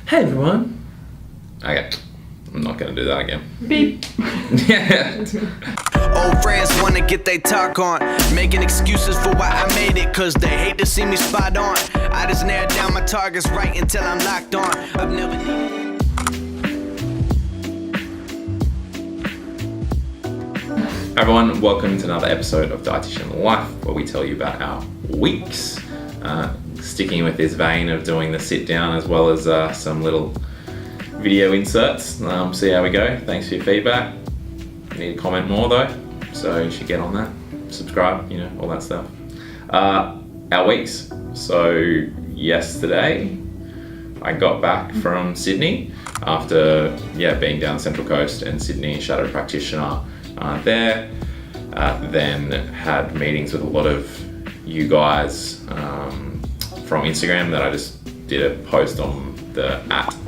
Hey everyone. Okay, I'm not going to do that again. Beep. Yeah. Old friends wanna get they talk on, making excuses for why I made it, cause they hate to see me spot on. I just narrowed down my targets right until I'm locked on. I've never Hi everyone, welcome to another episode of Dietitian Life, where we tell you about our weeks. Sticking with this vein of doing the sit down as well as some little video inserts. See how we go. Thanks for your feedback. Need to comment more though, so you should get on that. Subscribe, all that stuff. Our weeks. So yesterday I got back from Sydney after being down the Central Coast and Sydney shadow practitioner there. Then had meetings with a lot of you guys from Instagram that I just did a post on the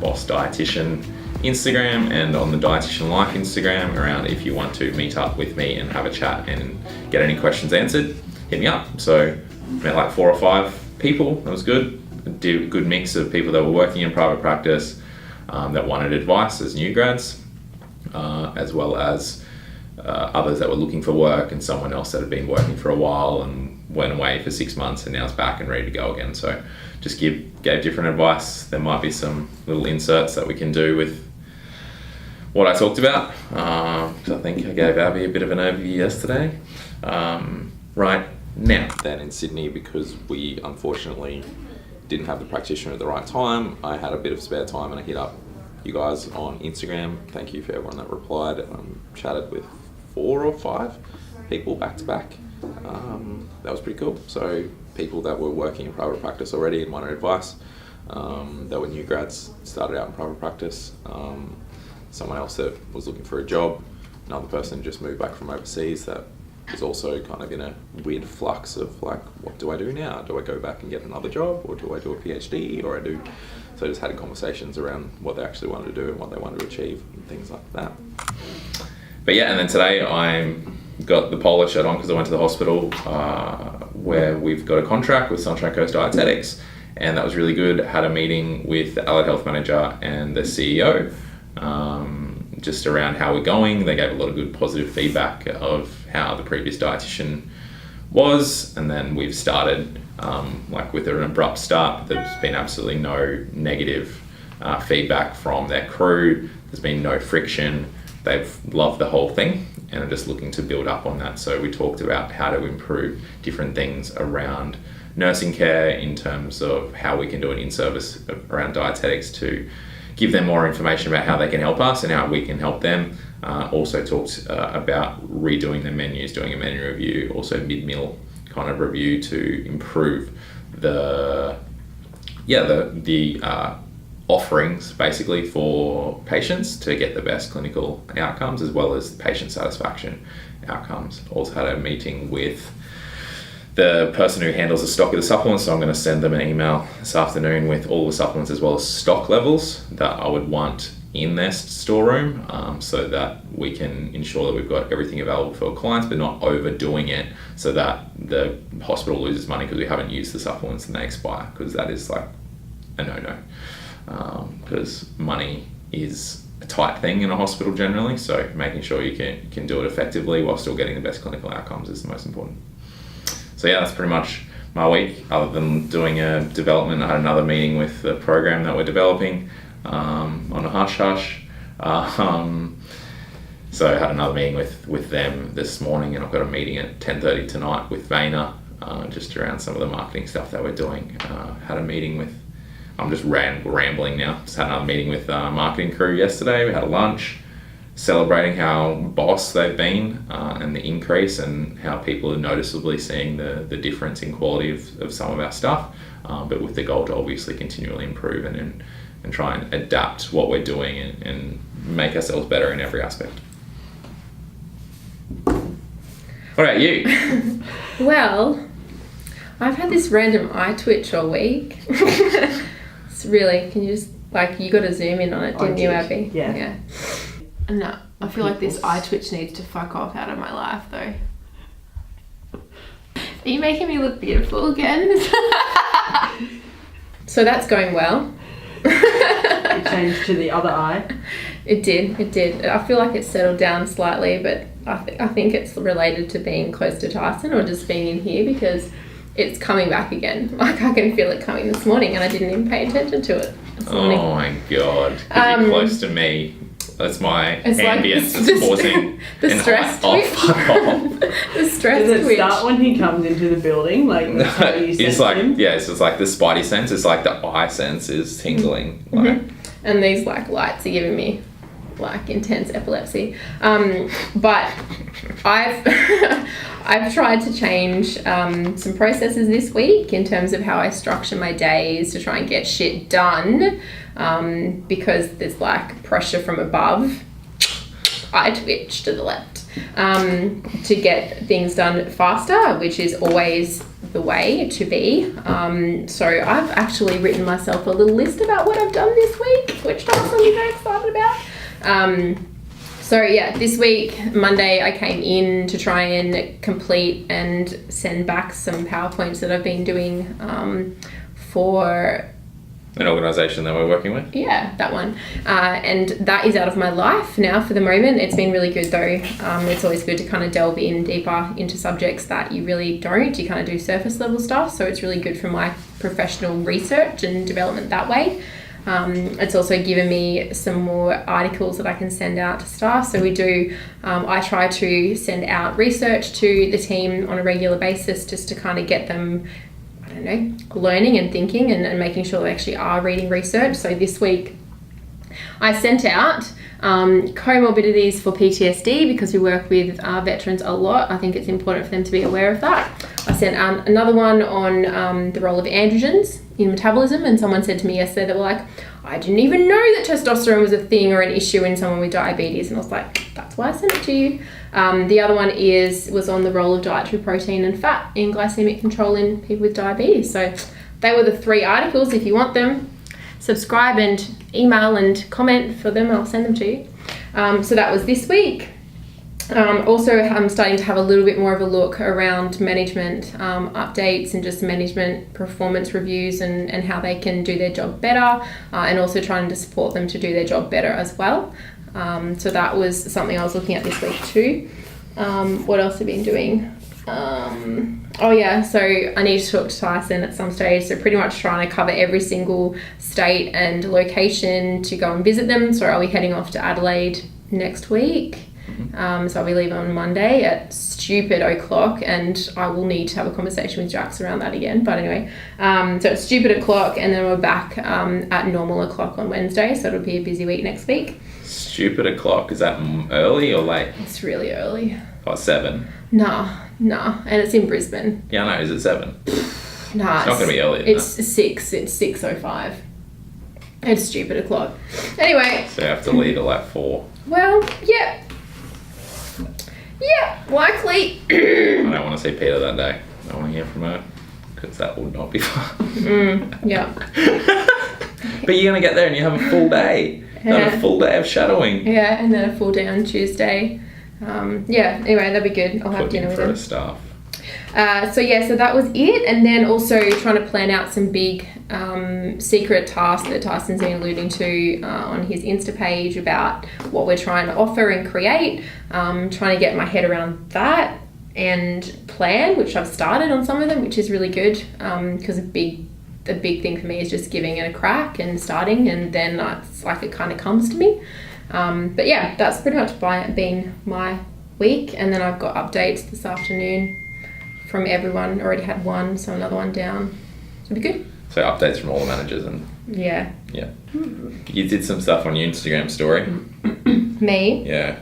@BossDietitian Instagram and on the Dietitian Life Instagram around if you want to meet up with me and have a chat and get any questions answered, hit me up. So met like 4 or 5 people. That was good. Did a good mix of people that were working in private practice that wanted advice as new grads, as well as others that were looking for work, and someone else that had been working for a while and went away for 6 months and now is back and ready to go again. So just gave different advice. There might be some little inserts that we can do with what I talked about. So I think I gave Abby a bit of an overview yesterday. Right now, then in Sydney, because we unfortunately didn't have the practitioner at the right time, I had a bit of spare time and I hit up you guys on Instagram. Thank you for everyone that replied. Chatted with 4 or 5 people back to back. That was pretty cool. So people that were working in private practice already and wanted advice, that were new grads, started out in private practice, someone else that was looking for a job, another person just moved back from overseas that was also kind of in a weird flux of like, what do I do now? Do I go back and get another job, or do I do a PhD, or so I just had conversations around what they actually wanted to do and what they wanted to achieve and things like that. But yeah, and then today I got the polo shirt on because I went to the hospital where we've got a contract with Sunshine Coast Dietetics, and that was really good. Had a meeting with the allied health manager and the CEO just around how we're going. They gave a lot of good positive feedback of how the previous dietitian was, and then we've started with an abrupt start. There's been absolutely no negative feedback from their crew. There's been no friction. They've loved the whole thing and are just looking to build up on that. So we talked about how to improve different things around nursing care in terms of how we can do an in-service around dietetics to give them more information about how they can help us and how we can help them. Also talked about redoing the menus, doing a menu review, also mid-meal kind of review to improve the offerings basically for patients to get the best clinical outcomes as well as patient satisfaction outcomes. Also had a meeting with the person who handles the stock of the supplements, so I'm going to send them an email this afternoon with all the supplements as well as stock levels that I would want in their storeroom, so that we can ensure that we've got everything available for our clients but not overdoing it so that the hospital loses money because we haven't used the supplements and they expire, because that is like a no-no. Because money is a tight thing in a hospital generally, so making sure you can do it effectively while still getting the best clinical outcomes is the most important. So yeah, that's pretty much my week, other than doing a development. I had another meeting with the program that we're developing on a hush-hush. So I had another meeting with them this morning, and I've got a meeting at 10:30 tonight with Vayner, just around some of the marketing stuff that we're doing. Had a meeting with, I'm just rambling now. Just had another meeting with marketing crew yesterday. We had a lunch celebrating how boss they've been and the increase and how people are noticeably seeing the difference in quality of some of our stuff, but with the goal to obviously continually improve and try and adapt what we're doing and make ourselves better in every aspect. What about you? Well, I've had this random eye twitch all week. It's really, can you just, you got to zoom in on it, didn't you, Abby? Yeah. No, I feel like this eye twitch needs to fuck off out of my life, though. Are you making me look beautiful again? So that's going well. It changed to the other eye. It did. I feel like it's settled down slightly, but I think it's related to being close to Tyson or just being in here because it's coming back again. Like I can feel it coming this morning and I didn't even pay attention to it this morning. Oh my God. If you're close to me, that's my ambience that's causing the stress twitch. Fuck off. The stress Does it twitch. start when he comes into the building? Like, that's how you sense It's like, him? yeah, it's just like the spidey sense. It's like the eye sense is tingling. Like, And these like lights are giving me like intense epilepsy. But I've tried to change some processes this week in terms of how I structure my days to try and get shit done because there's like pressure from above. I twitch to the left to get things done faster, which is always the way to be. So I've actually written myself a little list about what I've done this week, which I'm really very excited about. So yeah, this week, Monday, I came in to try and complete and send back some PowerPoints that I've been doing for an organisation that we're working with. Yeah, that one. And that is out of my life now for the moment. It's been really good though. It's always good to kind of delve in deeper into subjects that you really don't. You kind of do surface level stuff. So it's really good for my professional research and development that way. It's also given me some more articles that I can send out to staff. So we do, I try to send out research to the team on a regular basis just to kind of get them, I don't know, learning and thinking and making sure they actually are reading research. So this week I sent out comorbidities for PTSD because we work with veterans a lot. I think it's important for them to be aware of that. I sent out another one on the role of androgens in metabolism, and someone said to me yesterday that were like, I didn't even know that testosterone was a thing or an issue in someone with diabetes, and I was like, that's why I sent it to you. The other one was on the role of dietary protein and fat in glycemic control in people with diabetes. So they were the 3 articles. If you want them, subscribe and email and comment for them. I'll send them to you. So that was this week. Also, I'm starting to have a little bit more of a look around management updates and just management performance reviews and how they can do their job better, and also trying to support them to do their job better as well. So that was something I was looking at this week too. What else have I been doing? Oh yeah, so I need to talk to Tyson at some stage. So pretty much trying to cover every single state and location to go and visit them. So I'll be heading off to Adelaide next week. So I'll be leaving on Monday at stupid o'clock, and I will need to have a conversation with Jax around that again. But anyway, so it's stupid o'clock, and then we're back at normal o'clock on Wednesday. So it'll be a busy week next week. Stupid o'clock, is that early or late? It's really early. Oh, 7? Nah, and it's in Brisbane. Yeah, I know, is it 7? Nah, it's not going to be early. It's 6. It's 6:05. It's stupid o'clock. Anyway. So you have to leave at like 4. Well, yeah. Yeah, likely. I don't want to see Peta that day. I want to hear from her because that will not be fun. Yeah. But you're going to get there and you have a full day. Not a full day of shadowing. Yeah, and then a full day on Tuesday. Yeah, anyway, that'd be good. I'll have dinner with them. Staff. So that was it. And then also trying to plan out some big secret tasks that Tyson's been alluding to on his Insta page about what we're trying to offer and create. Trying to get my head around that and plan, which I've started on some of them, which is really good because the big thing for me is just giving it a crack and starting, and then it's like it kind of comes to me. But yeah, that's pretty much been my week, and then I've got updates this afternoon from everyone. Already had one, so another one down. It'll be good. So updates from all the managers and yeah. You did some stuff on your Instagram story. Me? Yeah.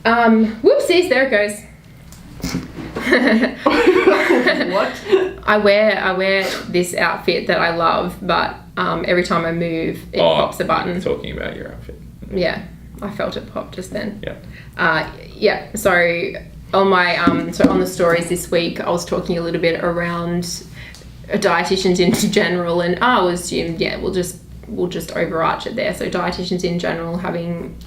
Whoopsies, there it goes. What? I wear this outfit that I love, but every time I move, it pops a button. Talking about your outfit. Yeah, I felt it pop just then. Yeah. So on my on the stories this week, I was talking a little bit around dietitians in general, and I was assumed we'll just overarch it there. So dietitians in general having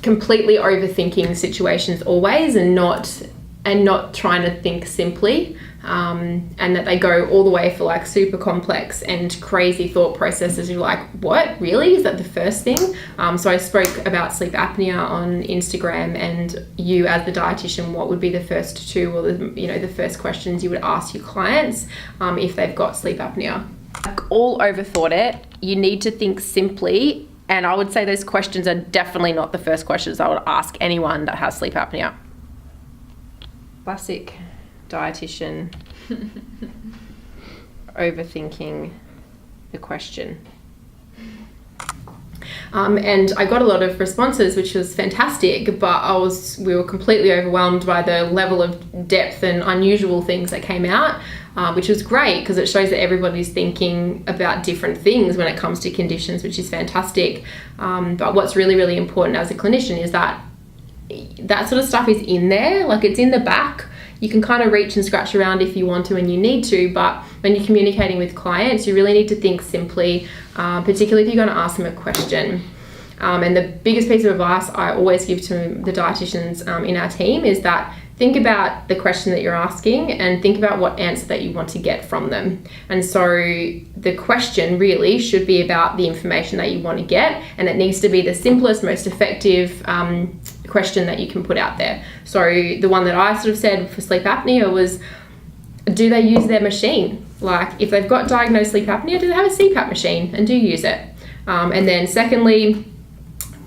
completely overthinking situations always, and not and not trying to think simply, and that they go all the way for like super complex and crazy thought processes. You're like, what, really? Is that the first thing? So I spoke about sleep apnea on Instagram, and you as the dietitian, what would be the first two or the first questions you would ask your clients if they've got sleep apnea? All overthought it. You need to think simply, and I would say those questions are definitely not the first questions I would ask anyone that has sleep apnea. Classic dietitian overthinking the question. And I got a lot of responses, which was fantastic, but we were completely overwhelmed by the level of depth and unusual things that came out, which was great because it shows that everybody's thinking about different things when it comes to conditions, which is fantastic. But what's really, really important as a clinician is that sort of stuff is in there, like it's in the back. You can kind of reach and scratch around if you want to and you need to, but when you're communicating with clients, you really need to think simply, particularly if you're going to ask them a question. And the biggest piece of advice I always give to the dietitians in our team is that think about the question that you're asking and think about what answer that you want to get from them. And so the question really should be about the information that you want to get, and it needs to be the simplest, most effective question that you can put out there. So the one that I sort of said for sleep apnea was, do they use their machine? Like if they've got diagnosed sleep apnea, do they have a CPAP machine and do you use it? And then secondly,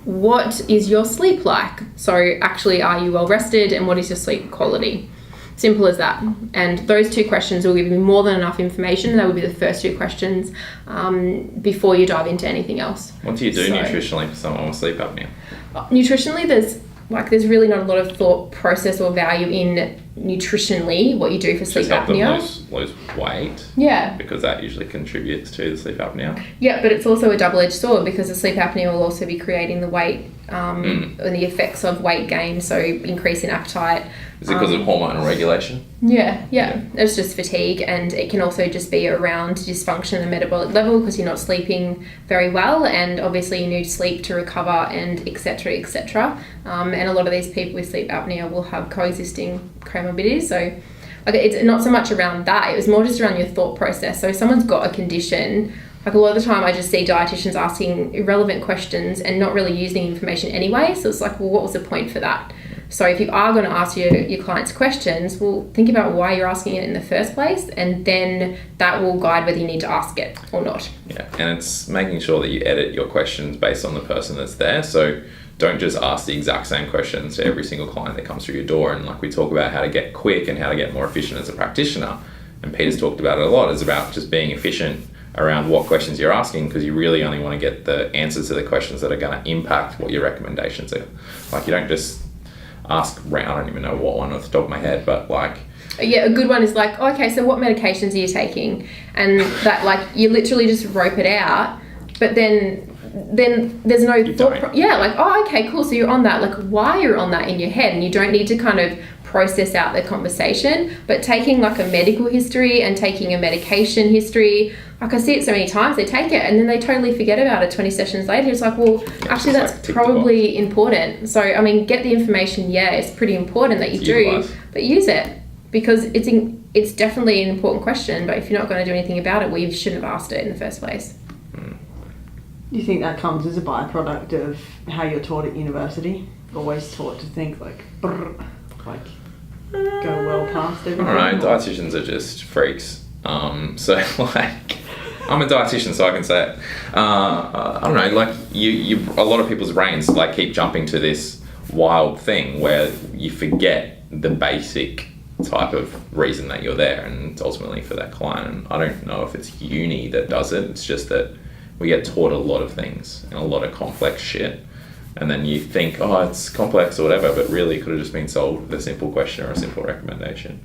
what is your sleep like? So actually, are you well rested, and what is your sleep quality? Simple as that. And those two questions will give you more than enough information. That would be the first two questions before you dive into anything else. What do you do nutritionally for someone with sleep apnea? Nutritionally, there's really not a lot of thought process or value in nutritionally what you do for sleep apnea. Just help them lose weight. Yeah. Because that usually contributes to the sleep apnea. Yeah, but it's also a double-edged sword because the sleep apnea will also be creating the weight and the effects of weight gain, so increase in appetite. Is it because of hormonal regulation? Yeah. It's just fatigue, and it can also just be around dysfunction and metabolic level because you're not sleeping very well, and obviously you need sleep to recover, and etc. And a lot of these people with sleep apnea will have coexisting comorbidities. So it's not so much around that, it was more just around your thought process. So if someone's got a condition, like a lot of the time I just see dietitians asking irrelevant questions and not really using information anyway. So it's like, well, what was the point for that? So if you are going to ask your clients questions, well, think about why you're asking it in the first place, and then that will guide whether you need to ask it or not. Yeah, and it's making sure that you edit your questions based on the person that's there. So don't just ask the exact same questions to every single client that comes through your door. And like we talk about how to get quick and how to get more efficient as a practitioner, and Peter's talked about it a lot, is about just being efficient around what questions you're asking, because you really only want to get the answers to the questions that are going to impact what your recommendations are. Like you don't just ask, I don't even know what one off the top of my head, but like... Yeah, a good one is like, oh, okay, so what medications are you taking? And that, like, you literally just rope it out, but then there's no thought. Yeah, like, oh, okay, cool, so you're on that. Like, why you're on that in your head, and you don't need to kind of process out the conversation, but taking like a medical history and taking a medication history, like I see it so many times, they take it and then they totally forget about it 20 sessions later. It's like, well, actually that's like probably important. So, I mean, get the information, yeah, it's pretty important that you do, but use it, because it's definitely an important question, but if you're not going to do anything about it, well, you shouldn't have asked it in the first place. Do you think that comes as a byproduct of how you're taught at university? Always taught to think like, go well past everything? I don't know, dietitians are just freaks. So like, I'm a dietitian, so I can say it. I don't know, like you a lot of people's brains like keep jumping to this wild thing where you forget the basic type of reason that you're there, and it's ultimately for that client. And I don't know if it's uni that does it. It's just that we get taught a lot of things and a lot of complex shit, and then you think, oh, it's complex or whatever, but really it could have just been solved with a simple question or a simple recommendation.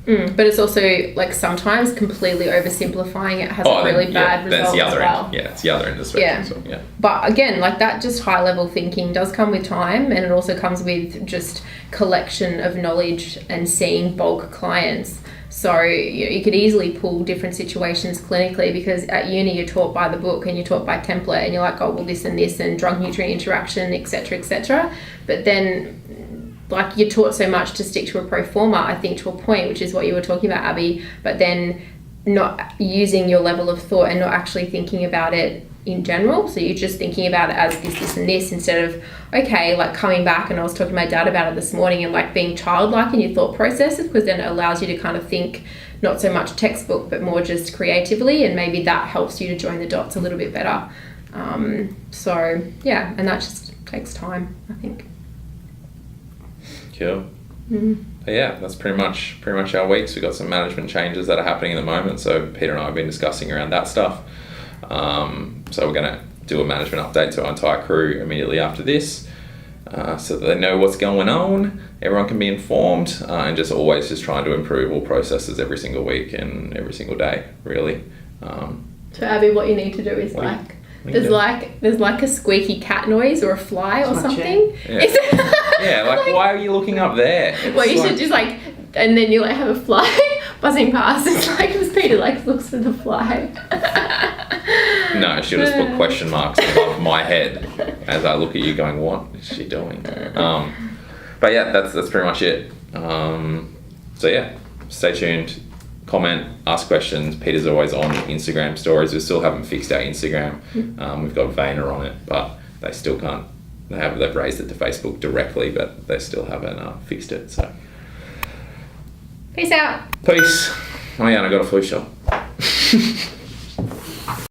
But it's also like sometimes completely oversimplifying it has a really bad result that's the other as well. end. Yeah, it's the other end of the spectrum. Yeah. But again, like that just high level thinking does come with time, and it also comes with just collection of knowledge and seeing bulk clients. So you could easily pull different situations clinically, because at uni you're taught by the book and you're taught by template, and you're like, oh, well, this and this and drug nutrient interaction, etc. But then like you're taught so much to stick to a pro forma, I think, to a point, which is what you were talking about, Abby, but then not using your level of thought and not actually thinking about it in general. So you're just thinking about it as this and this, instead of, okay, like coming back, and I was talking to my dad about it this morning, and like being childlike in your thought processes, because then it allows you to kind of think not so much textbook, but more just creatively, and maybe that helps you to join the dots a little bit better. So yeah, and that just takes time, I think. Cool. But yeah, that's pretty much our weeks. We've got some management changes that are happening at the moment, so Peter and I have been discussing around that stuff. So we're going to do a management update to our entire crew immediately after this, so that they know what's going on, everyone can be informed, and just always just trying to improve all processes every single week and every single day, really. So Abby, what you need to do is there's like a squeaky cat noise or a fly or something. Yeah. Yeah, like why are you looking up there? Well, you should just like, and then you like have a fly buzzing past. It's like as Peter like looks for the fly. No, she'll just put question marks above my head as I look at you going, what is she doing? But yeah, that's pretty much it. So yeah, stay tuned, comment, ask questions. Peter's always on Instagram stories. We still haven't fixed our Instagram. We've got Vayner on it, but they still can't. They've raised it to Facebook directly, but they still haven't fixed it. So Peace out. Peace. Oh yeah, and I got a flu shot.